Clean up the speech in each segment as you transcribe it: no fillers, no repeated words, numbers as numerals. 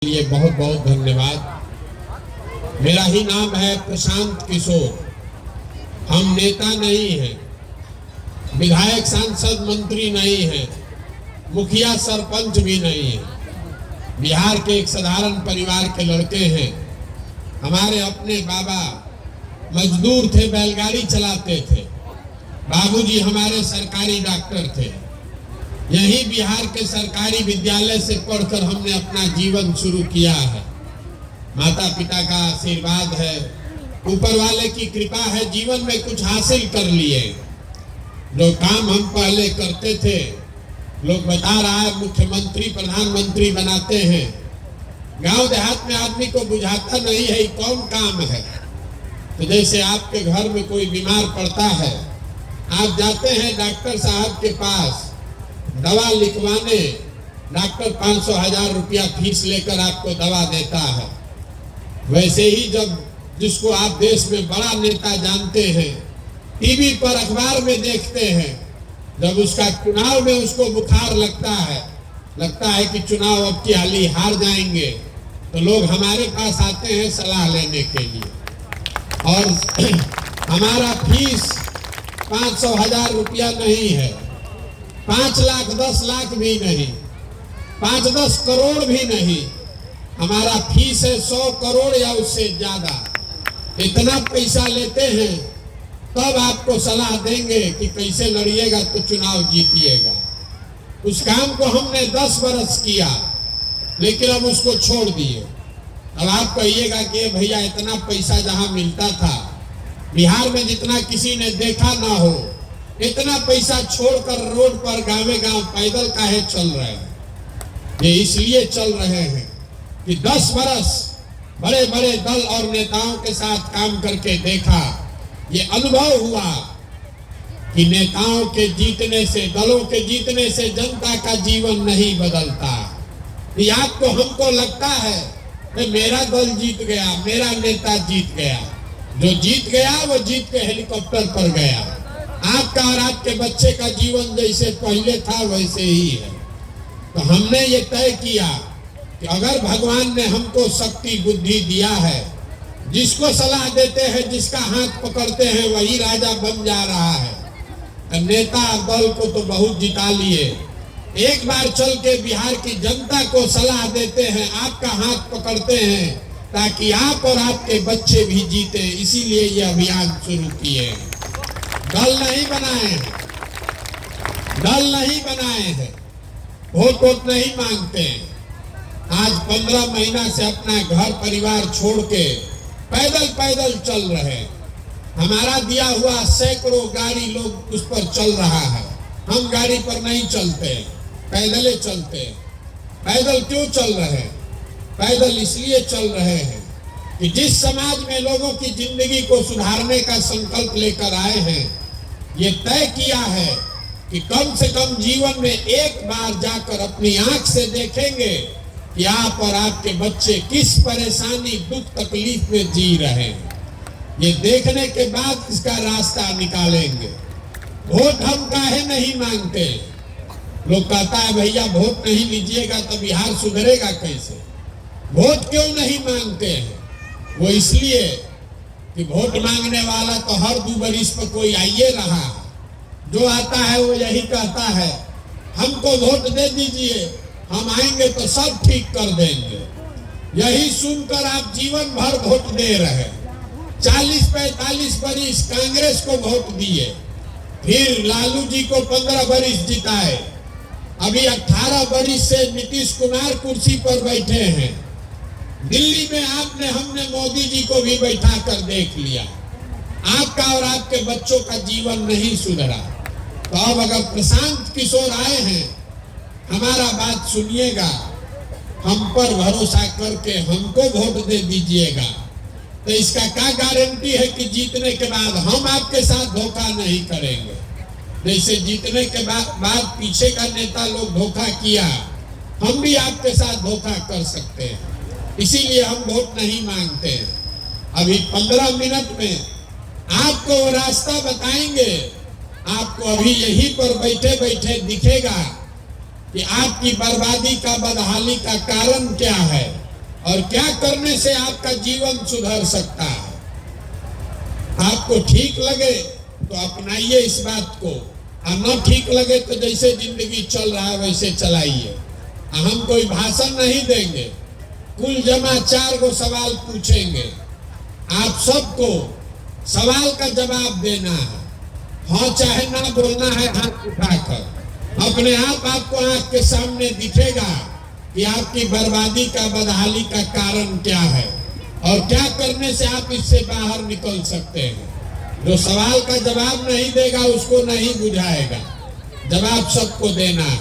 लिए बहुत बहुत धन्यवाद। मेरा ही नाम है प्रशांत किशोर। हम नेता नहीं हैं, विधायक सांसद मंत्री नहीं हैं, मुखिया सरपंच भी नहीं हैं। बिहार के एक साधारण परिवार के लड़के हैं। हमारे अपने बाबा मजदूर थे, बैलगाड़ी चलाते थे। बाबूजी हमारे सरकारी डॉक्टर थे। यही बिहार के सरकारी विद्यालय से पढ़कर हमने अपना जीवन शुरू किया है। माता पिता का आशीर्वाद है, ऊपर वाले की कृपा है, जीवन में कुछ हासिल कर लिए। जो काम हम पहले करते थे, लोग बता रहा है मुख्यमंत्री प्रधानमंत्री बनाते हैं। गांव देहात में आदमी को बुझाता नहीं है कौन काम है। तो जैसे आपके घर में कोई बीमार पड़ता है, आप जाते हैं डॉक्टर साहब के पास दवा लिखवाने, डॉक्टर 500-1000 रुपया फीस लेकर आपको दवा देता है। वैसे ही जब जिसको आप देश में बड़ा नेता जानते हैं, टीवी पर अखबार में देखते हैं, जब उसका चुनाव में उसको बुखार लगता है कि चुनाव अब की हाली हार जाएंगे, तो लोग हमारे पास आते हैं सलाह लेने के लिए। और हमारा फीस 500-1000 रुपया नहीं है, 5 लाख 10 लाख भी नहीं, 5-10 करोड़ भी नहीं। हमारा फीस है 100 करोड़ या उससे ज्यादा। इतना पैसा लेते हैं तब आपको सलाह देंगे कि कैसे लड़िएगा तो चुनाव जीतिएगा। उस काम को हमने 10 बरस किया, लेकिन अब उसको छोड़ दिए। अब आप कहिएगा कि भैया इतना पैसा जहां मिलता था, बिहार में जितना किसी ने देखा ना हो, इतना पैसा छोड़कर रोड पर गाँव गांव पैदल काहे चल रहे हैं? ये इसलिए चल रहे हैं कि 10 बरस बड़े बड़े दल और नेताओं के साथ काम करके देखा, ये अनुभव हुआ कि नेताओं के जीतने से, दलों के जीतने से जनता का जीवन नहीं बदलता। या तो हमको लगता है कि मेरा दल जीत गया, मेरा नेता जीत गया। जो जीत गया वो जीत के हेलीकॉप्टर पर गया। आपका और आपके बच्चे का जीवन जैसे पहले था वैसे ही है। तो हमने ये तय किया कि अगर भगवान ने हमको शक्ति बुद्धि दिया है, जिसको सलाह देते हैं, जिसका हाथ पकड़ते हैं, वही राजा बन जा रहा है। नेता दल को तो बहुत जिता लिए, एक बार चल के बिहार की जनता को सलाह देते हैं, आपका हाथ पकड़ते हैं, ताकि आप और आपके बच्चे भी जीते। इसीलिए ये अभियान शुरू किए हैं। दल नहीं बनाए हैं, दल नहीं बनाए हैं, वोट नहीं मांगते हैं। आज 15 महीना से अपना घर परिवार छोड़ के पैदल पैदल चल रहे हैं। हमारा दिया हुआ सैकड़ों गाड़ी लोग उस पर चल रहा है। हम गाड़ी पर नहीं चलते, पैदल चलते हैं। पैदल क्यों चल रहे हैं? पैदल इसलिए चल रहे हैं कि जिस समाज में लोगों की जिंदगी को सुधारने का संकल्प लेकर आए हैं, ये तय किया है कि कम से कम जीवन में एक बार जाकर अपनी आंख से देखेंगे कि आप और आपके बच्चे किस परेशानी, दुख, तकलीफ में जी रहे हैं। ये देखने के बाद इसका रास्ता निकालेंगे। वोट हम काहे नहीं मांगते? लोग कहता है भैया वोट नहीं लीजिएगा तो बिहार सुधरेगा कैसे? वोट क्यों नहीं मांगते हैं? वो इसलिए कि वोट मांगने वाला तो हर 2 बरिस पर कोई आइए रहा है। जो आता है वो यही कहता है हमको वोट दे दीजिए, हम आएंगे तो सब ठीक कर देंगे। यही सुनकर आप जीवन भर वोट दे रहे। 40-45 बरिस कांग्रेस को वोट दिए, फिर लालू जी को 15 बरिस जिताए, अभी 18 बरिस से नीतीश कुमार कुर्सी पर बैठे हैं। दिल्ली में हमने मोदी जी को भी बैठा कर देख लिया। आपका और आपके बच्चों का जीवन नहीं सुधरा। तो अब अगर प्रशांत किशोर आए हैं, हमारा बात सुनिएगा, हम पर भरोसा करके हमको वोट दे दीजिएगा। तो इसका क्या गारंटी है कि जीतने के बाद हम आपके साथ धोखा नहीं करेंगे? जैसे जीतने के बाद पीछे का नेता लोग धोखा किया, हम भी आपके साथ धोखा कर सकते हैं। इसीलिए हम वोट नहीं मांगते हैं। अभी 15 मिनट में आपको वो रास्ता बताएंगे। आपको अभी यहीं पर बैठे बैठे दिखेगा कि आपकी बर्बादी का, बदहाली का कारण क्या है। और क्या करने से आपका जीवन सुधर सकता है। आपको ठीक लगे तो अपनाइए इस बात को, और न ठीक लगे तो जैसे जिंदगी चल रहा है वैसे चलाइए। हम कोई भाषण नहीं देंगे, कुल जमा 4 गो सवाल पूछेंगे, आप सबको सवाल का जवाब देना है। हाँ चाहे ना बोलना है हाथ उठाकर। अपने आप आपको आंख के सामने दिखेगा कि आपकी बर्बादी का, बदहाली का कारण क्या है और क्या करने से आप इससे बाहर निकल सकते हैं। जो सवाल का जवाब नहीं देगा उसको नहीं बुझाएगा, जवाब सबको देना है।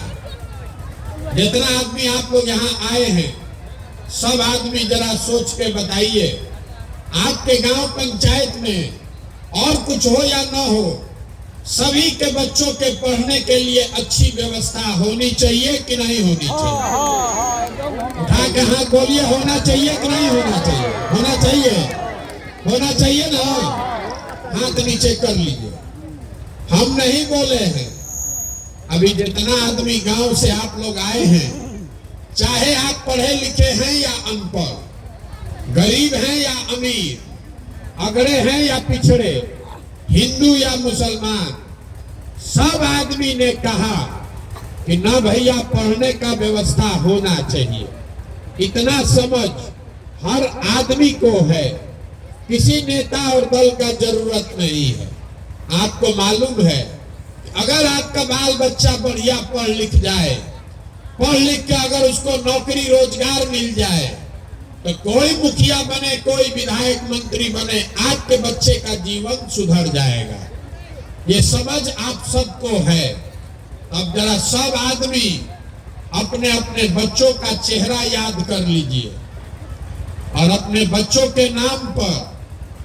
जितना आदमी आप लोग यहाँ आए हैं, सब आदमी जरा सोच के बताइए, आपके गांव पंचायत में और कुछ हो या न हो, सभी के बच्चों के पढ़ने के लिए अच्छी व्यवस्था होनी चाहिए कि नहीं होनी चाहिए? उठा के हाथ बोलिए, होना चाहिए कि नहीं होना चाहिए? होना चाहिए, होना चाहिए ना। हाथ नीचे कर लीजिए। हम नहीं बोले हैं, अभी जितना आदमी गांव से आप लोग आए हैं, चाहे आप पढ़े लिखे हैं या अनपढ़, गरीब हैं या अमीर, अगड़े हैं या पिछड़े, हिंदू या मुसलमान, सब आदमी ने कहा कि ना भैया पढ़ने का व्यवस्था होना चाहिए। इतना समझ हर आदमी को है, किसी नेता और दल का जरूरत नहीं है। आपको मालूम है, अगर आपका बाल बच्चा बढ़िया पढ़ लिख जाए, पढ़ लिख के अगर उसको नौकरी रोजगार मिल जाए, तो कोई मुखिया बने, कोई विधायक मंत्री बने, आपके बच्चे का जीवन सुधर जाएगा। ये समझ आप सबको है। अब जरा सब आदमी अपने अपने बच्चों का चेहरा याद कर लीजिए और अपने बच्चों के नाम पर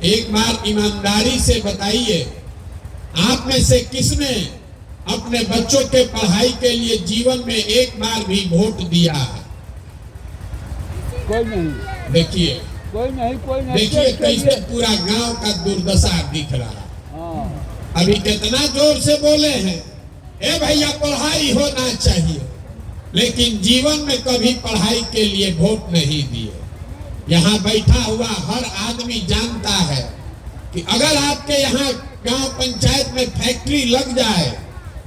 एक बार ईमानदारी से बताइए, आप में से किसने अपने बच्चों के पढ़ाई के लिए जीवन में एक बार भी वोट दिया है? कोई नहीं। देखिए, कोई नहीं। देखिए कैसे पूरा गांव का दुर्दशा दिख रहा है। अभी कितना जोर से बोले हैं, ए भैया पढ़ाई होना चाहिए, लेकिन जीवन में कभी पढ़ाई के लिए वोट नहीं दिए। यहाँ बैठा हुआ हर आदमी जानता है कि अगर आपके यहाँ गांव पंचायत में फैक्ट्री लग जाए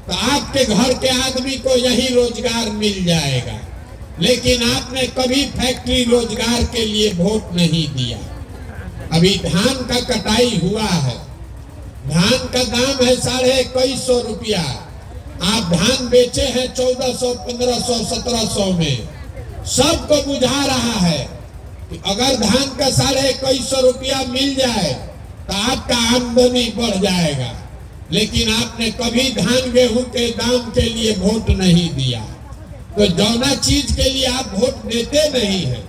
तो आपके घर के आदमी को यही रोजगार मिल जाएगा, लेकिन आपने कभी फैक्ट्री रोजगार के लिए वोट नहीं दिया। अभी धान का कटाई हुआ है, धान का दाम है 2150 रुपया, आप धान बेचे हैं 1400, 1500, 1700 में। सबको बुझा रहा है कि अगर धान का 2150 रुपया मिल जाए तो आपका आमदनी बढ़ जाएगा, लेकिन आपने कभी धान गेहूं के दाम के लिए वोट नहीं दिया। तो जौना चीज के लिए आप वोट देते नहीं है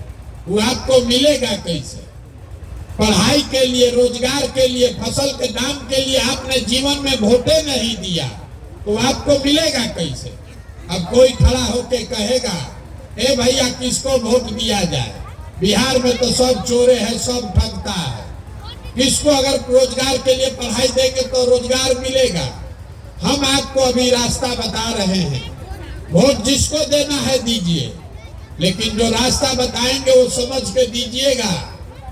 वो आपको मिलेगा कैसे? पढ़ाई के लिए, रोजगार के लिए, फसल के दाम के लिए आपने जीवन में वोटे नहीं दिया तो आपको मिलेगा कैसे? अब कोई खड़ा होके कहेगा, ए भैया किसको वोट दिया जाए, बिहार में तो सब चोरे हैं, सब ठगता है, किसको अगर रोजगार के लिए पढ़ाई देंगे तो रोजगार मिलेगा? हम आपको अभी रास्ता बता रहे हैं, वोट जिसको देना है दीजिए, लेकिन जो रास्ता बताएंगे वो समझ के दीजिएगा।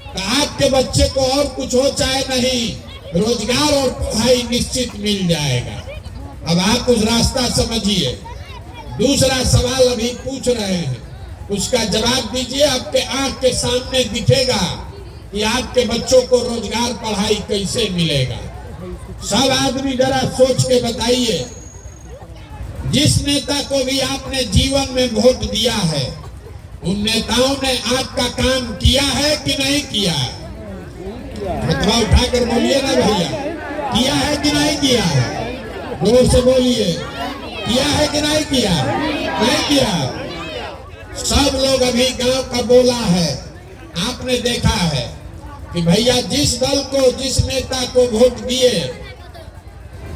तो आपके बच्चे को और कुछ हो चाहे नहीं, रोजगार और पढ़ाई निश्चित मिल जाएगा। अब आप उस रास्ता समझिए। दूसरा सवाल अभी पूछ रहे हैं, उसका जवाब दीजिए। आपके आंख के सामने दिखेगा कि आपके बच्चों को रोजगार, पढ़ाई कैसे मिलेगा। सब आदमी जरा सोच के बताइए, जिस नेता को भी आपने जीवन में वोट दिया है, उन नेताओं ने आपका काम किया है कि नहीं किया है? हाथ उठाकर बोलिए ना भैया, किया है कि नहीं किया है? जोर से बोलिए, किया है कि नहीं किया? नहीं किया। सब लोग अभी गांव का बोला है, आपने देखा है कि भैया जिस दल को, जिस नेता को वोट दिए,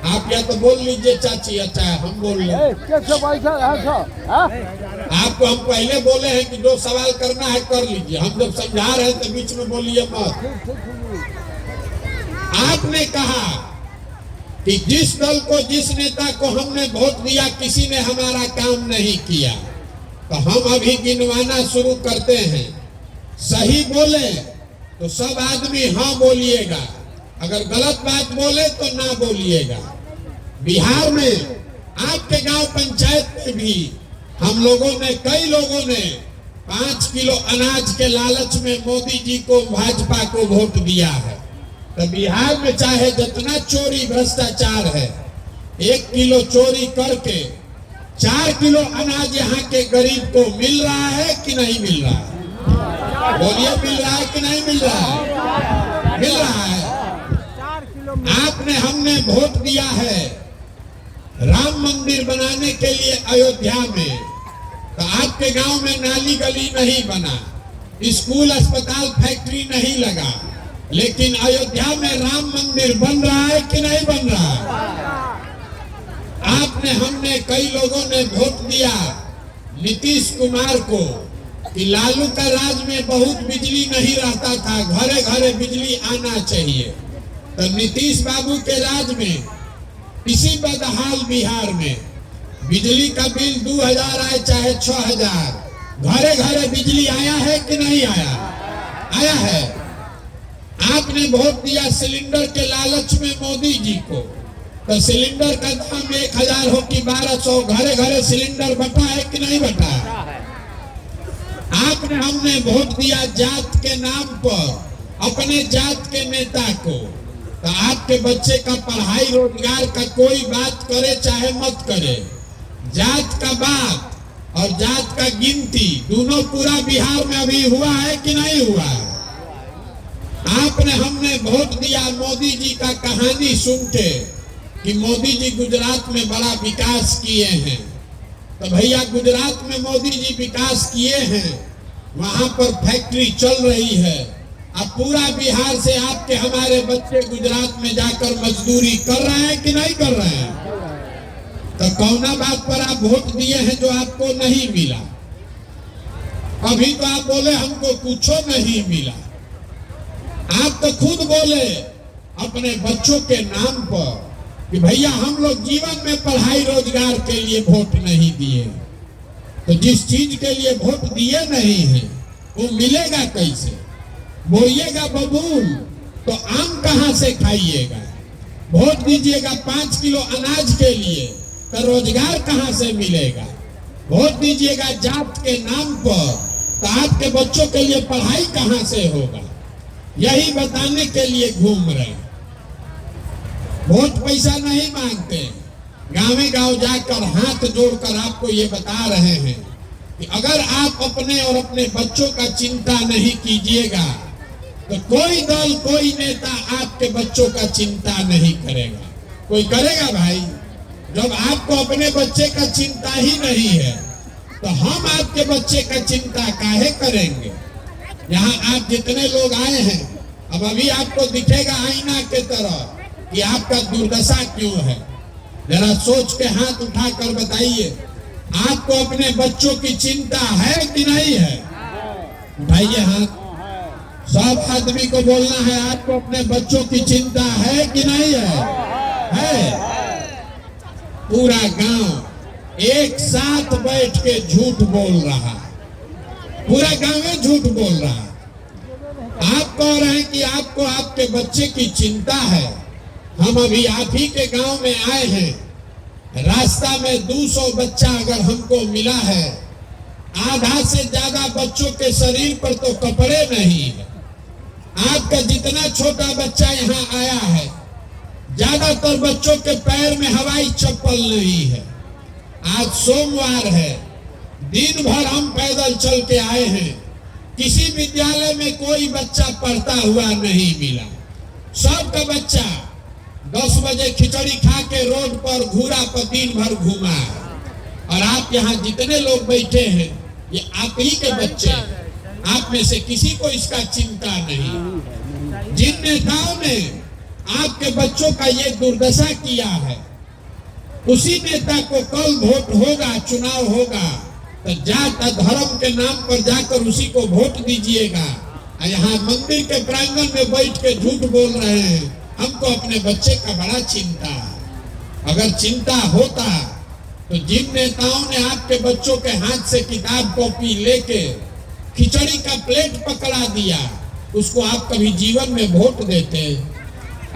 आप या तो बोल लीजिए चाची, अच्छा हम बोल लें। आपको हम पहले बोले हैं कि जो सवाल करना है कर लीजिए, हम जब समझा रहे हैं तो बीच में बोलिए मत। आपने कहा कि जिस दल को, जिस नेता को हमने वोट दिया, किसी ने हमारा काम नहीं किया, तो हम अभी गिनवाना शुरू करते हैं। सही बोले तो सब आदमी हाँ बोलिएगा, अगर गलत बात बोले तो ना बोलिएगा। बिहार में आपके गांव पंचायत में भी हम लोगों ने, कई लोगों ने 5 किलो अनाज के लालच में मोदी जी को, भाजपा को वोट दिया है। तो बिहार में चाहे जितना चोरी भ्रष्टाचार है, 1 किलो चोरी करके 4 किलो अनाज यहाँ के गरीब को मिल रहा है कि नहीं मिल रहा है? बोलिए, मिल रहा है कि नहीं मिल रहा है? मिल रहा है। आपने, हमने वोट दिया है राम मंदिर बनाने के लिए अयोध्या में, तो आपके गांव में नाली गली नहीं बना, स्कूल अस्पताल फैक्ट्री नहीं लगा, लेकिन अयोध्या में राम मंदिर बन रहा है कि नहीं बन रहा है? आपने, हमने, कई लोगों ने वोट दिया नीतीश कुमार को कि लालू का राज में बहुत बिजली नहीं रहता था, घरे घरे बिजली आना चाहिए। तो नीतीश बाबू के राज में इसी बदहाल बिहार में बिजली का बिल 2000 आए चाहे 6000, घरे घरे बिजली आया है कि नहीं आया? आया है। आपने वोट दिया सिलेंडर के लालच में मोदी जी को, तो सिलेंडर का दाम 1000 हो कि 1200, घरे घरे सिलेंडर बटा है कि नहीं बटा? आपने, हमने वोट दिया जात के नाम पर अपने जात के नेता को, तो आपके बच्चे का पढ़ाई रोजगार का कोई बात करे चाहे मत करे, जात का बात और जात का गिनती दोनों पूरा बिहार में अभी हुआ है कि नहीं हुआ? आपने, हमने वोट दिया मोदी जी का कहानी सुन के कि मोदी जी गुजरात में बड़ा विकास किए हैं। तो भैया, गुजरात में मोदी जी विकास किए हैं, वहां पर फैक्ट्री चल रही है। अब पूरा बिहार से आपके, हमारे बच्चे गुजरात में जाकर मजदूरी कर रहे हैं कि नहीं कर रहे हैं? तो कौना बात पर आप वोट दिए हैं जो आपको नहीं मिला? अभी तो आप बोले हमको कुछ नहीं मिला। आप तो खुद बोले अपने बच्चों के नाम पर कि भैया हम लोग जीवन में पढ़ाई रोजगार के लिए वोट नहीं दिए। तो जिस चीज के लिए वोट दिए नहीं है वो मिलेगा कैसे? बोइएगा बबूल तो आम कहां से खाइएगा? वोट दीजिएगा 5 किलो अनाज के लिए, तो रोजगार कहां से मिलेगा? वोट दीजिएगा जात के नाम पर, तो आपके बच्चों के लिए पढ़ाई कहां से होगा? यही बताने के लिए घूम रहे। वोट पैसा नहीं मांगते, गांवे गांव जाकर हाथ जोड़कर आपको ये बता रहे हैं कि अगर आप अपने और अपने बच्चों का चिंता नहीं कीजिएगा तो कोई दल, कोई नेता आपके बच्चों का चिंता नहीं करेगा। कोई करेगा भाई? जब आपको अपने बच्चे का चिंता ही नहीं है तो हम आपके बच्चे का चिंता काहे करेंगे? यहाँ आप जितने लोग आए हैं, अब अभी आपको दिखेगा आईना के तरह कि आपका दुर्दशा क्यों है। जरा सोच के हाथ उठाकर बताइए, आपको अपने बच्चों की चिंता है कि नहीं है? उठाइए हाथ। सब आदमी को बोलना है, आपको अपने बच्चों की चिंता है कि नहीं है? है। पूरा गांव एक साथ बैठ के झूठ बोल रहा, पूरा गांव में झूठ बोल रहा। आप कह रहे हैं कि आपको आपके बच्चे की चिंता है। हम अभी आप ही के गांव में आए हैं, रास्ता में 200 बच्चा अगर हमको मिला है, आधा से ज्यादा बच्चों के शरीर पर तो कपड़े नहीं है। आपका जितना छोटा बच्चा यहाँ आया है, ज्यादातर बच्चों के पैर में हवाई चप्पल नहीं है। आज सोमवार है, दिन भर हम पैदल चल के आए हैं, किसी विद्यालय में कोई बच्चा पढ़ता हुआ नहीं मिला। सबका बच्चा 10 बजे खिचड़ी खा के रोड पर घूरा पर दिन भर घूमा है। और आप यहाँ जितने लोग बैठे हैं, ये आप ही के बच्चे हैं। आप में से किसी को इसका चिंता नहीं। जिन नेताओं ने आपके बच्चों का ये दुर्दशा किया है, उसी नेता को कल वोट होगा, चुनाव होगा, तो जात धर्म के नाम पर जाकर उसी को वोट दीजिएगा। यहाँ मंदिर के प्रांगण में बैठ के झूठ बोल रहे हैं, हमको अपने बच्चे का बड़ा चिंता है। अगर चिंता होता तो जिन नेताओं ने आपके बच्चों के हाथ से किताब कॉपी लेके खिचड़ी का प्लेट पकड़ा दिया, उसको आप कभी जीवन में वोट देते?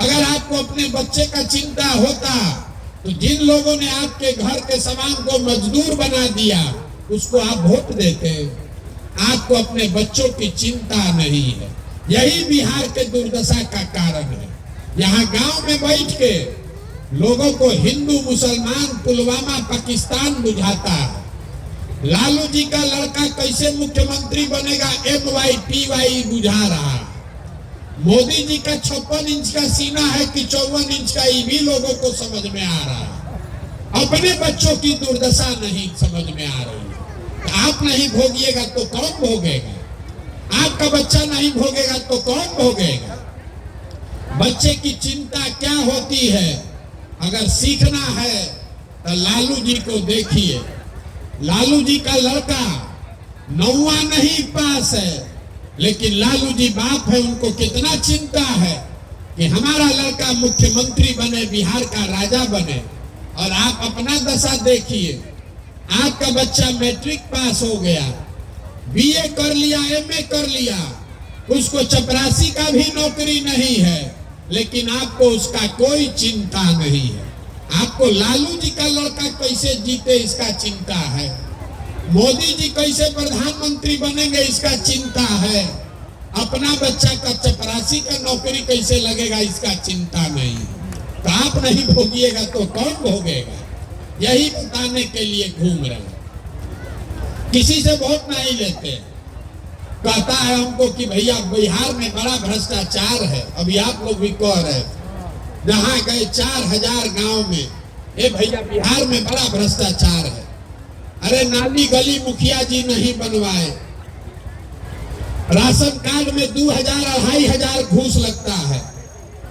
अगर आपको अपने बच्चे का चिंता होता तो जिन लोगों ने आपके घर के सामान को मजदूर बना दिया उसको आप वोट देते? आपको अपने बच्चों की चिंता नहीं है। यही बिहार के दुर्दशा का कारण है। यहाँ गांव में बैठ के लोगों को हिंदू मुसलमान पुलवामा पाकिस्तान बुझाता है। लालू जी का लड़का कैसे मुख्यमंत्री बनेगा MYPY बुझा रहा है। मोदी जी का 56 इंच का सीना है कि 54 इंच का, ये भी लोगों को समझ में आ रहा है। अपने बच्चों की दुर्दशा नहीं समझ में आ रही है। आप नहीं भोगिएगा तो कौन भोगेगा? आपका बच्चा नहीं भोगेगा तो कौन भोगेगा? बच्चे की चिंता क्या होती है? अगर सीखना है तो लालू जी को देखिए। लालू जी का लड़का 9वां नहीं पास है, लेकिन लालू जी बाप है, उनको कितना चिंता है कि हमारा लड़का मुख्यमंत्री बने, बिहार का राजा बने। और आप अपना दशा देखिए। आपका बच्चा मैट्रिक पास हो गया, BA कर लिया, MA कर लिया, उसको चपरासी का भी नौकरी नहीं है, लेकिन आपको उसका कोई चिंता नहीं है। आपको लालू जी का लड़का कैसे जीते इसका चिंता है। मोदी जी कैसे प्रधानमंत्री बनेंगे इसका चिंता है। अपना बच्चा का चपरासी का नौकरी कैसे लगेगा इसका चिंता नहीं। तो आप नहीं भोगिएगा तो कौन भोगेगा? यही बताने के लिए घूम रहे हैं। किसी से वोट नहीं लेते। कहता है हमको कि भैया बिहार में बड़ा भ्रष्टाचार है। अभी आप लोग भी कह रहे थे, जहाँ गए 4000 गांव में, ए भैया बिहार में बड़ा भ्रष्टाचार है। अरे नाली गली मुखिया जी नहीं बनवाए, राशन कार्ड में 2000-2500 घूस लगता है,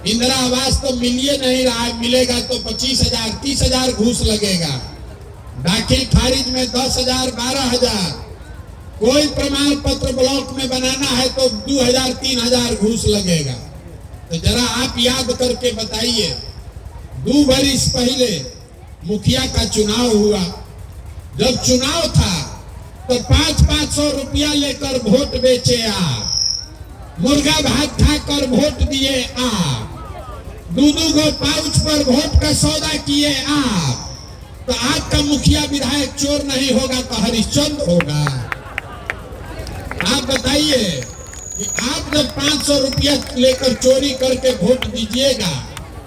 इंदिरा आवास तो मिलिए नहीं रहा है, मिलेगा तो 25,000-30,000 घूस लगेगा, दाखिल खारिज में 10,000-12,000, कोई प्रमाण पत्र ब्लॉक में बनाना है तो 2,000-3,000 घूस लगेगा। तो जरा आप याद करके बताइए, 2 बरिस पहले मुखिया का चुनाव हुआ। जब चुनाव था तो 500-500 रुपया लेकर वोट बेचे आप, मुर्गा भात खाकर वोट दिए आप, 2-2 गो पाउच पर वोट का सौदा किए आप। तो आपका मुखिया विधायक चोर नहीं होगा तो हरिश्चंद्र होगा? आप बताइए कि आप जब 500 रुपया लेकर चोरी करके वोट दीजिएगा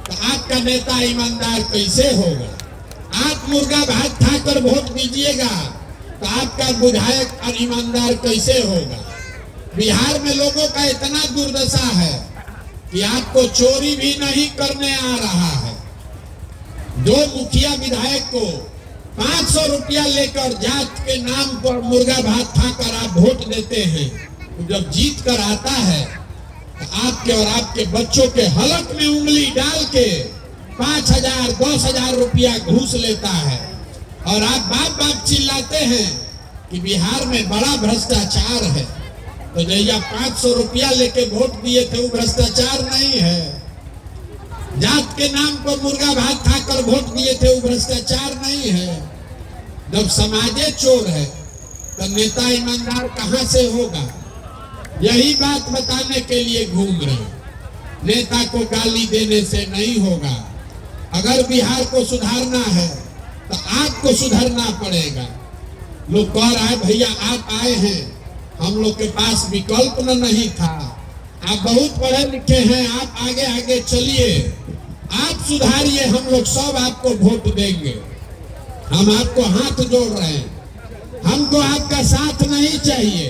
तो आपका नेता ईमानदार कैसे होगा? आप मुर्गा भात खाकर वोट दीजिएगा तो आपका विधायक ईमानदार कैसे होगा? बिहार में लोगों का इतना दुर्दशा है कि आपको चोरी भी नहीं करने आ रहा है। जो मुखिया विधायक को 500 रुपया लेकर जात के नाम पर मुर्गा भात खाकर आप वोट देते हैं, तो जब जीत कर आता है तो आपके और आपके बच्चों के हलक में उंगली डाल के 5,000-10,000 रुपया घूस लेता है। और आप बाप बाप चिल्लाते हैं कि बिहार में बड़ा भ्रष्टाचार है। तो जैया 500 रुपया लेके वोट दिए थे वो भ्रष्टाचार नहीं है। जात के नाम पर मुर्गा भात खाकर वोट दिए थे वो भ्रष्टाचार नहीं है। जब समाजे चोर है तो नेता ईमानदार कहां से होगा? यही बात बताने के लिए घूम रहे हैं। नेता को गाली देने से नहीं होगा। अगर बिहार को सुधारना है तो आपको सुधरना पड़ेगा। लोग कह रहा है भैया आप आए हैं, हम लोग के पास विकल्प नहीं था। आप बहुत पढ़े लिखे हैं, आप आगे आगे चलिए, आप सुधारिए, हम लोग सब आपको वोट देंगे। हम आपको हाथ जोड़ रहे हैं। हमको आपका साथ नहीं चाहिए।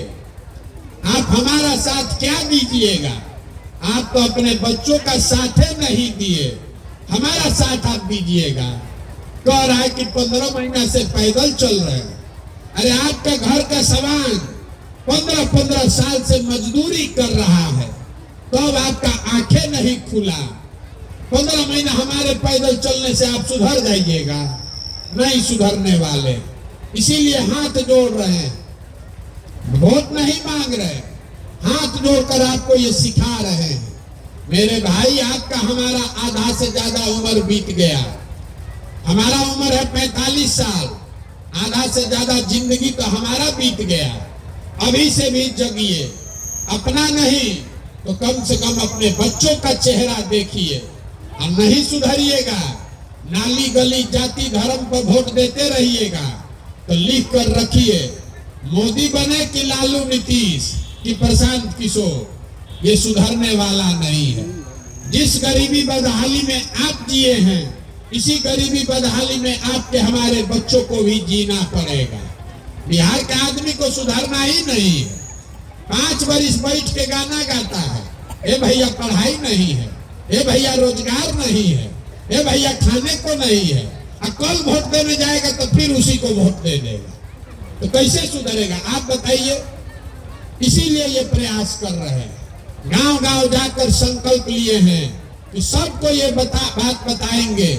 आप हमारा साथ क्या दीजिएगा? आप तो अपने बच्चों का साथ नहीं दिए, हमारा साथ आप दीजिएगा। कह रहा है कि 15 महीना से पैदल चल रहे हैं। अरे आपका घर का सामान 15-15 साल से मजदूरी कर रहा है, तो अब आपका आंखें नहीं खुला। 15 महीना हमारे पैदल चलने से आप सुधर जाइएगा? नहीं सुधरने वाले। इसीलिए हाथ जोड़ रहे हैं, वोट नहीं मांग रहे, हाथ जोड़कर आपको ये सिखा रहे हैं। मेरे भाई, आपका हमारा आधा से ज्यादा उम्र बीत गया। हमारा उम्र है 45 साल, आधा से ज्यादा जिंदगी तो हमारा बीत गया। अभी से भी जगिए, अपना नहीं तो कम से कम अपने बच्चों का चेहरा देखिए। और नहीं सुधरिएगा, नाली गली जाति धर्म पर वोट देते रहिएगा तो लिख कर रखिए, मोदी बने कि लालू नीतीश कि प्रशांत किशोर, ये सुधरने वाला नहीं है। जिस गरीबी बदहाली में आप जिए हैं, इसी गरीबी बदहाली में आपके हमारे बच्चों को भी जीना पड़ेगा। बिहार के आदमी को सुधरना ही नहीं है। 5 बरिस बैठ के गाना गाता है, ए भैया पढ़ाई नहीं है, ए भैया रोजगार नहीं है, ए भैया खाने को नहीं है। और कल वोट देने जाएगा तो फिर उसी को वोट दे देगा, तो कैसे सुधरेगा आप बताइए। इसीलिए ये प्रयास कर रहे हैं, गांव गांव जाकर संकल्प लिए हैं कि सबको ये बात बताएंगे।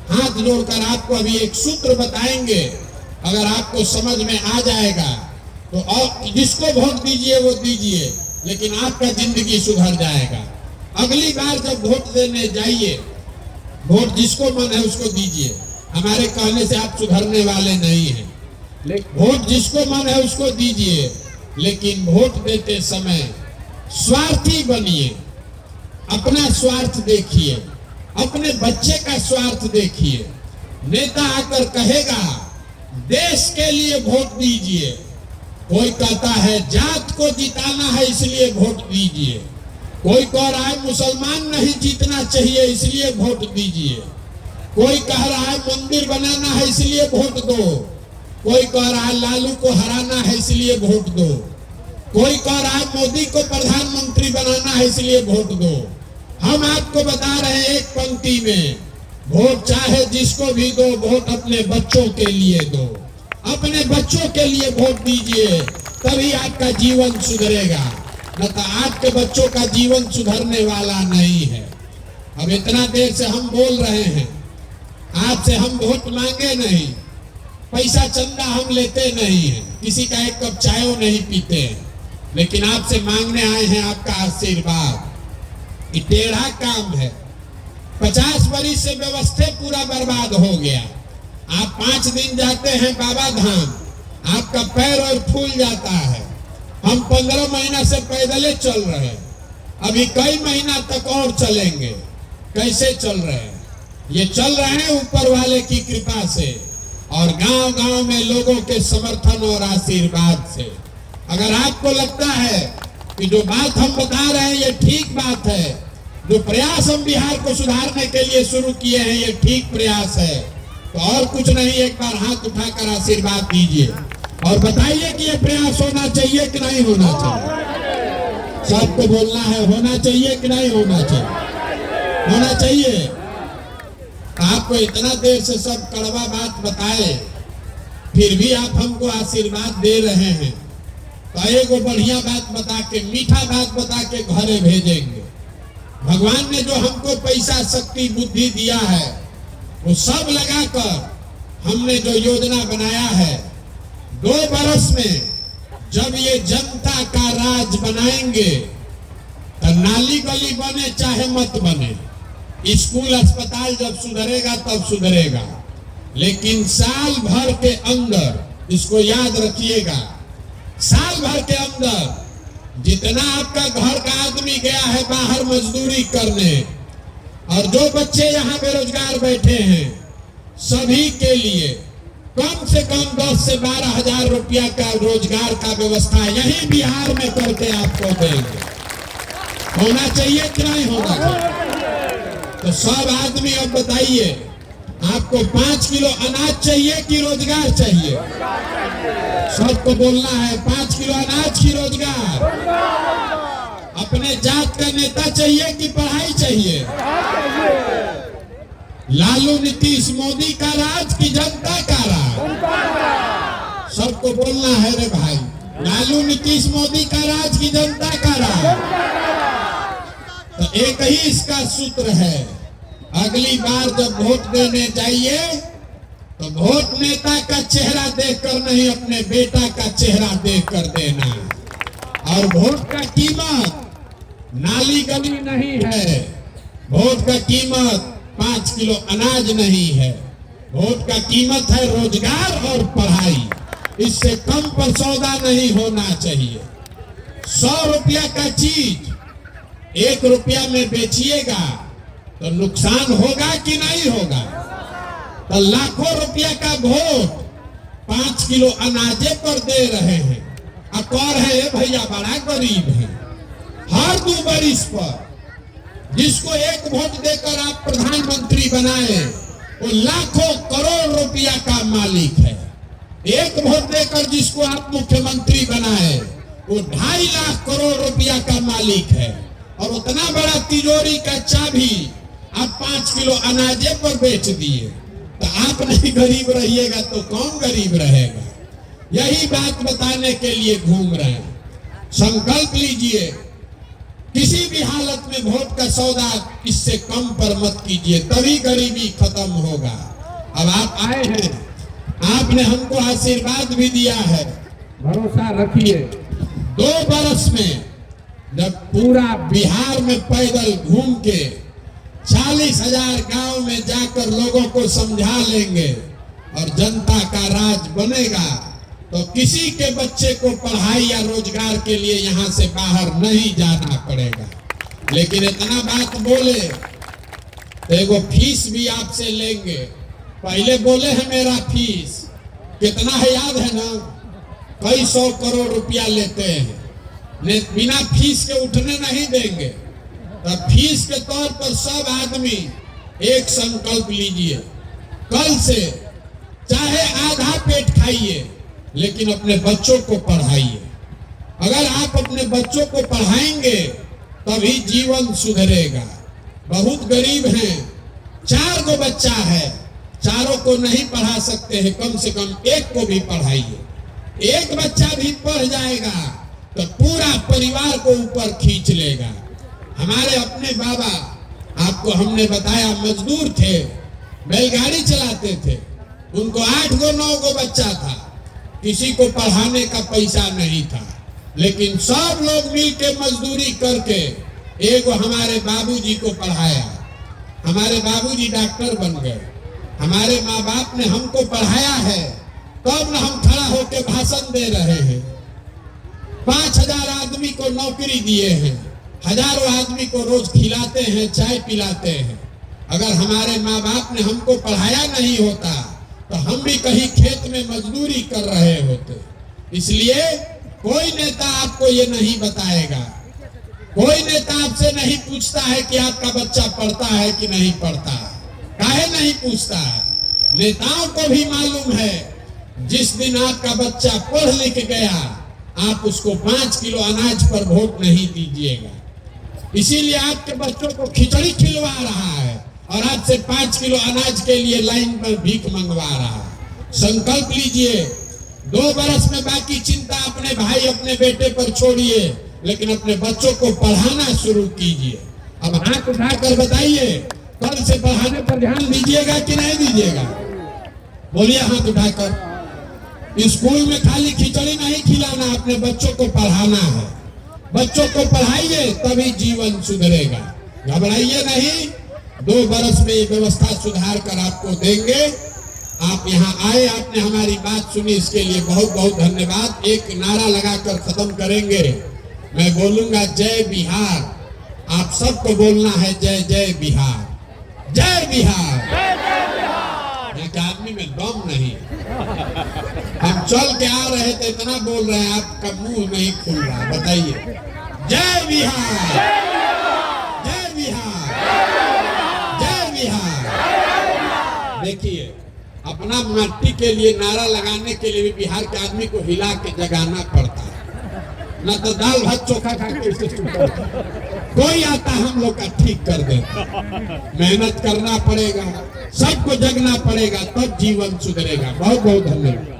हाथ जोड़कर आपको अभी एक सूत्र बताएंगे, अगर आपको समझ में आ जाएगा तो और जिसको वोट दीजिए वो दीजिए, लेकिन आपका जिंदगी सुधर जाएगा। अगली बार जब वोट देने जाइए, वोट जिसको मन है उसको दीजिए, हमारे कहने से आप सुधरने वाले नहीं हैं। वोट जिसको मन है उसको दीजिए, लेकिन वोट देते समय स्वार्थी बनिए, अपना स्वार्थ देखिए, अपने बच्चे का स्वार्थ देखिए। नेता आकर कहेगा देश के लिए वोट दीजिए, कोई कहता है जात को जिताना है इसलिए वोट दीजिए, कोई कह रहा है मुसलमान नहीं जीतना चाहिए इसलिए वोट दीजिए, कोई कह रहा है मंदिर बनाना है इसलिए वोट दो, कोई कह रहा है लालू को हराना है इसलिए वोट दो, कोई कह रहा है मोदी को प्रधानमंत्री बनाना है इसलिए वोट दो। हम आपको बता रहे हैं एक पंक्ति में, वोट चाहे जिसको भी दो, वोट अपने बच्चों के लिए दो। अपने बच्चों के लिए वोट दीजिए, तभी आपका जीवन सुधरेगा, न तो आपके बच्चों का जीवन सुधरने वाला नहीं है। अब इतना देर से हम बोल रहे हैं, आपसे हम वोट मांगे नहीं, पैसा चंदा हम लेते नहीं है, किसी का एक कप चाय नहीं पीते हैं, लेकिन आपसे मांगने आए हैं आपका आशीर्वाद। ये टेढ़ा काम है, 50 बरिस से व्यवस्था पूरा बर्बाद हो गया। आप 5 दिन जाते हैं बाबा धाम, आपका पैर और फूल जाता है। हम 15 महीना से पैदले चल रहे हैं, अभी कई महीना तक और चलेंगे। कैसे चल रहे हैं? ये चल रहे हैं ऊपर वाले की कृपा से और गांव गांव में लोगों के समर्थन और आशीर्वाद से। अगर आपको लगता है कि जो बात हम बता रहे हैं ये ठीक बात है, जो प्रयास हम बिहार को सुधारने के लिए शुरू किए हैं ये ठीक प्रयास है, तो और कुछ नहीं, एक बार हाथ उठाकर आशीर्वाद दीजिए और बताइए कि ये प्रयास होना चाहिए कि नहीं होना चाहिए। सबको बोलना है, होना चाहिए कि नहीं होना चाहिए? होना चाहिए। आपको इतना देर से सब कड़वा बात बताए, फिर भी आप हमको आशीर्वाद दे रहे हैं, तो एगो बढ़िया बात बता के, मीठा बात बता के घरे भेजेंगे। भगवान ने जो हमको पैसा शक्ति बुद्धि दिया है वो सब लगाकर हमने जो योजना बनाया है, 2 बरस में जब ये जनता का राज बनाएंगे तो नाली गली बने चाहे मत बने, स्कूल अस्पताल जब सुधरेगा तब सुधरेगा, लेकिन साल भर के अंदर, इसको याद रखिएगा, साल भर के अंदर जितना आपका घर का आदमी गया है बाहर मजदूरी करने और जो बच्चे यहाँ बेरोजगार बैठे हैं, सभी के लिए कम से कम 10 से 12 हजार रुपया का रोजगार का व्यवस्था यही बिहार में करके आपको देंगे। होना चाहिए कि नहीं होना चाहिए? तो सब आदमी अब बताइए, आपको 5 किलो अनाज चाहिए कि रोजगार चाहिए? सबको बोलना है, 5 किलो अनाज की रोजगार। अपने जात का नेता चाहिए कि पढ़ाई चाहिए? लालू नीतीश मोदी का राज की जनता का राज? सबको बोलना है रे भाई, लालू नीतीश मोदी का राज की जनता का राज। तो एक ही इसका सूत्र है, अगली बार जब वोट देने जाइए तो वोट नेता का चेहरा देखकर नहीं, अपने बेटा का चेहरा देखकर देना। और वोट का कीमत नाली गली नहीं है, वोट का कीमत 5 किलो अनाज नहीं है, वोट का कीमत है रोजगार और पढ़ाई। इससे कम पर सौदा नहीं होना चाहिए। 100 रुपया का चीज 1 रुपया में बेचिएगा तो नुकसान होगा कि नहीं होगा? तो लाखों रुपया का वोट 5 किलो अनाजे पर दे रहे हैं। और है भैया बड़ा गरीब है, हर 2 बरिस पर जिसको 1 वोट देकर आप प्रधानमंत्री बनाए वो लाखों करोड़ रुपया का मालिक है। 1 वोट देकर जिसको आप मुख्यमंत्री बनाए वो 2.5 लाख करोड़ रुपया का मालिक है। और उतना बड़ा तिजोरी का चाबी आप 5 किलो अनाजे पर बेच दिए, तो आप नहीं गरीब रहिएगा तो कौन गरीब रहेगा? यही बात बताने के लिए घूम रहे हैं। संकल्प लीजिए, किसी भी हालत में वोट का सौदा इससे कम पर मत कीजिए, तभी गरीबी खत्म होगा। अब आप आए हैं, आपने हमको आशीर्वाद भी दिया है, भरोसा रखिए 2 बरस में जब पूरा बिहार में पैदल घूम के 40,000 गांव में जाकर लोगों को समझा लेंगे और जनता का राज बनेगा तो किसी के बच्चे को पढ़ाई या रोजगार के लिए यहाँ से बाहर नहीं जाना पड़ेगा। लेकिन इतना बात बोले तो एगो फीस भी आपसे लेंगे। पहले बोले हैं मेरा फीस कितना है याद है ना? कई 100 करोड़ रुपया लेते हैं, बिना फीस के उठने नहीं देंगे। तो फीस के तौर पर सब आदमी एक संकल्प लीजिए, कल से चाहे आधा पेट खाइए लेकिन अपने बच्चों को पढ़ाइए। अगर आप अपने बच्चों को पढ़ाएंगे तभी जीवन सुधरेगा। बहुत गरीब हैं, 4 गो बच्चा है, चारों को नहीं पढ़ा सकते हैं, कम से कम 1 को भी पढ़ाइए। 1 बच्चा भी पढ़ जाएगा तो पूरा परिवार को ऊपर खींच लेगा। हमारे अपने बाबा, आपको हमने बताया, मजदूर थे, बैलगाड़ी चलाते थे, उनको 8 गो 9 गो बच्चा था, किसी को पढ़ाने का पैसा नहीं था, लेकिन सब लोग मिलके मजदूरी करके एक हमारे बाबूजी को पढ़ाया। हमारे बाबूजी डॉक्टर बन गए। हमारे माँ बाप ने हमको पढ़ाया है, तब न हम खड़ा होकर भाषण दे रहे हैं। 5,000 आदमी को नौकरी दिए हैं, हजारों आदमी को रोज खिलाते हैं, चाय पिलाते हैं। अगर हमारे माँ बाप ने हमको पढ़ाया नहीं होता तो हम भी कहीं खेत में मजदूरी कर रहे होते। इसलिए कोई नेता आपको ये नहीं बताएगा, कोई नेता आपसे नहीं पूछता है कि आपका बच्चा पढ़ता है कि नहीं पढ़ता। काहे नहीं पूछता है? नेताओं को भी मालूम है जिस दिन आपका बच्चा पढ़ लिख गया आप उसको 5 किलो अनाज पर वोट नहीं दीजिएगा। इसीलिए आपके बच्चों को खिचड़ी खिलवा रहा है और आपसे 5 किलो अनाज के लिए लाइन पर भीख मंगवा रहा है। संकल्प लीजिए, 2 बरस में बाकी चिंता अपने भाई अपने बेटे पर छोड़िए, लेकिन अपने बच्चों को पढ़ाना शुरू कीजिए। अब हाथ उठाकर बताइए, कल से पढ़ाने पर ध्यान दीजिएगा कि नहीं दीजिएगा? बोलिए हाथ उठाकर। स्कूल में खाली खिचड़ी नहीं खिलाना, अपने बच्चों को पढ़ाना है। बच्चों को पढ़ाइए तभी जीवन सुधरेगा। घबराइए नहीं, 2 बरस में ये व्यवस्था सुधार कर आपको देंगे। आप यहाँ आए, आपने हमारी बात सुनी, इसके लिए बहुत बहुत धन्यवाद। एक नारा लगाकर खत्म करेंगे। मैं बोलूंगा जय बिहार, आप सबको बोलना है जय जय बिहार, जय बिहार। एक आदमी में दम नहीं, हम चल के आ रहे थे इतना बोल रहे हैं, आपका मुंह नहीं खुल रहा। बताइए जय बिहार, जय बिहार, जय बिहार। देखिए, अपना मट्टी के लिए नारा लगाने के लिए भी बिहार के आदमी को हिला के जगाना पड़ता है, न तो दाल भात चोखा खा के कोई आता हम लोग का ठीक कर देता। मेहनत करना पड़ेगा, सबको जगना पड़ेगा, तब जीवन सुधरेगा। बहुत बहुत धन्यवाद।